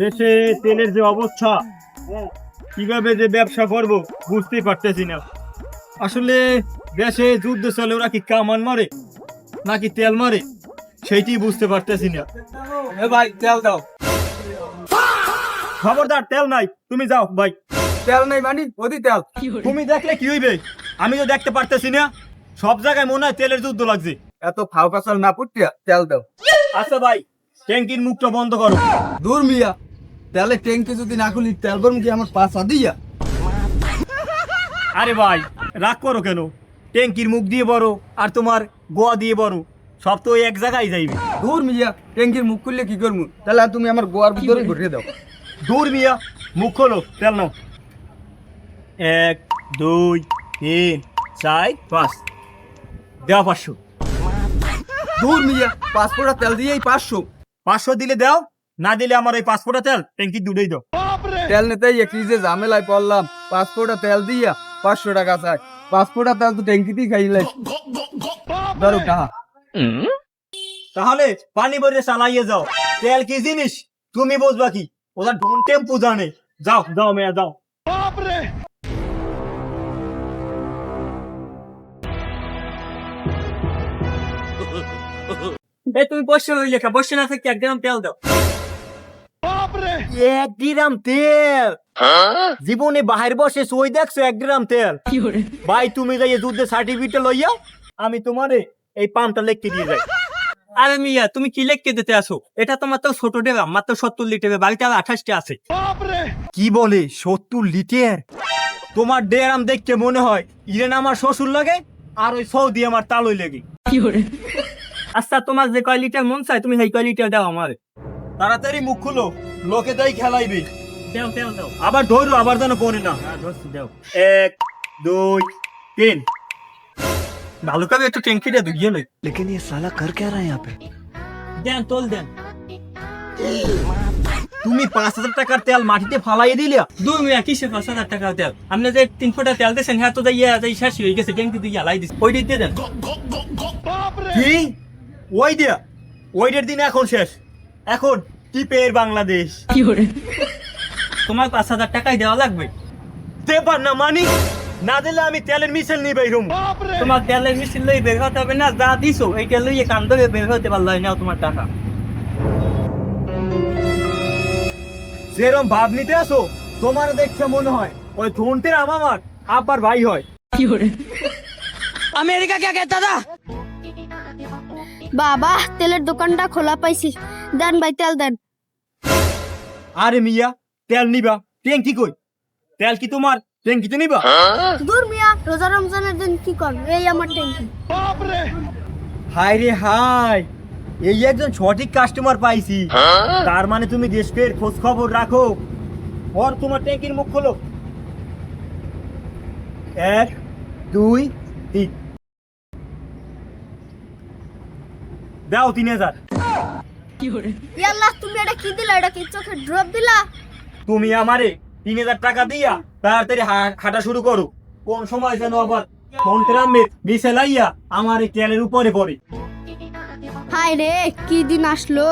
দেশে তেলের যে অবস্থা, কিভাবে যে ব্যবসা করব বুঝতেই পারতেছি না। আসলে দেশে যুদ্ধ চলে, ওরা কি কামান মারে নাকি তেল মারে সেইটি বুঝতে পারতেছি না। এ ভাই তেল দাও। খবরদার, তেল নাই, তুমি যাও ভাই। তেল নাই মানে ওদি তেল। তুমি দেখলে কি হইবে? আমি তো দেখতে পারতেছি না। সব জায়গায় মনে হয় তেলের যুদ্ধ লাগছে। এত ফাও ফাসাল না পুটিয়া তেল দাও। আচ্ছা ভাই, ট্যাঙ্কির মুখটা বন্ধ করো। দূর মিয়া, তেলে ট্যাঙ্কি যদি না খুলি তেল ভরম কি আমার পাশা দিয়া? আরে ভাই, রাগ করো কেন? ট্যাঙ্কির মুখ দিয়ে বড় আর তোমার গোয়া দিয়ে বড়, সব তো ওই এক জায়গায় যাইবে। দূর মিয়া, ট্যাঙ্কির মুখ খুললে কি করবো? তাহলে তুমি আমার গোয়ার ভিতরে ঘুরিয়ে দাও। দূর মিয়া, মুখ খোলো, তেল নাও। 1 2 3 4 5, দেওয়া 500। দূর মিয়া, পাসপোর্টটা তেল দিয়েই 500। 500 দিলে দাও, না দিলে আমার ওই পাসপোর্টটা তেল ট্যাঙ্কি দুটোই দাও। তেল নিতেই কি যে ঝামেলায় পড়লাম। পাসপোর্টটা তেল দিয়া 500 টাকা চাই। পাসপোর্টটা তেল তো ট্যাঙ্কিতেই খাইলে। ধরো টাকা। তাহলে পানি ভরে চালাইয়ে যাও। তেল কি জিনিস তুমি বুঝবা কি? ওরা ডোন টেম্পু জানে। যাও যাও মেয়া যাও। এই তুমি বসে রইলে কা? বসে না থেকে 1 গ্রাম তেল দাও। 1 গ্রাম তেল? জীবনে বাহির বসে সই দেখছো 1 গ্রাম তেল? ভাই তুমি যাই যুদ্ধের সার্টিফিকেট লইয়া, আমি তোমারে এই পাম্পটা লিখতে দিয়ে যাই। আরে মিয়া, তুমি কি লেখকে দিতে আসো? এটা তোমার তো ছোট ডেবা, মাত্র 70 লিটার, বাড়িতে আর 28টা আছে। কি বলে 70 লিটার? তোমার ডেরাম দেখতে মনে হয় ইরেন আমার শ্বশুর লাগে আর ওই সৌদি আমার তালই লাগে। আচ্ছা, তোমার যে কয় লিটার মন চায় তুমি সেই কয় লিটার দাও আমারে। তাড়াতাড়ি মুখ খুলো, লোকে তাই খেলাইবে। দাও দাও দাও। আবার ধরো, আবার যেন পড়ে না। ধরছি, দাও। 1 2 3। ভালো করে একটু ট্যাঙ্কিটা ধুইয়ে লই। लेकिन ये साला कर क्या रहा है यहाँ पे? দেন, তোল দেন। তুমি 5000 টাকার তেল মাটিতে ফালাই দিলা। দুই মিয়া, কিসে 5,000 টাকা তেল? আপনি যে 3 ফুটা তেল দিয়েছেন, হ্যাঁ তো যাইয়া যাই শেষ হয়ে গেছে, ট্যাঙ্কি দিয়ে লাই দিছে। ওই দিতে দেন। কি? ওই দিয়া ওইটার দিন এখন শেষ। এখন টিপের বাংলাদেশ। তোমার 5,000 টাকাই দেওয়া লাগবে। দেবার না মানি, না দিলে আমি তেলের মিছিল নিয়ে বেরোম। তোমার তেলের মেশিন লই বের হতে হবে না, যা দিছো এইটা লইয়ে কান ধরে বের হতে পারলো নাও তোমার টাকা। যেরম ভাব নিতে আসো, তোমার দেখছে মনে হয় ওই ধনটের আমার আব্বার ভাই হয়। আমেরিকা কে कहता था? বাবা, তেলের দোকানটা খোলা পাইছি, দেন ভাই তেল দেন। আরে মিয়া, তেল নিবা? ট্যাঙ্কি কই? তেল কি তোমার ট্যাঙ্কিতে নিবা? দূর মিয়া, রোজা রমজানের দিন কি করবে? এই আমার ট্যাঙ্কি। হাই রে হাই, এই একজন সঠিক কাস্টমার পাইছি। তার মানে তুমি দেশের খোঁজ খবর রাখো। আর তোমার ট্যাঙ্কির মুখ খোলো। 1 2 3, দাও 3000। ইয়াল্লাহ, তুমি এটা কি দিলা? এটা কি চোখে ড্রপ দিলা? তুমি আমারে 3000 টাকা দিয়া তাড়াতাড়ি হাঁটা শুরু করো। কোন সময় যেন আবার মন্ত্রামে মিশে লাইয়া আমার এই তেলের উপরে পড়ে। হায় রে, কি দিন আসলো।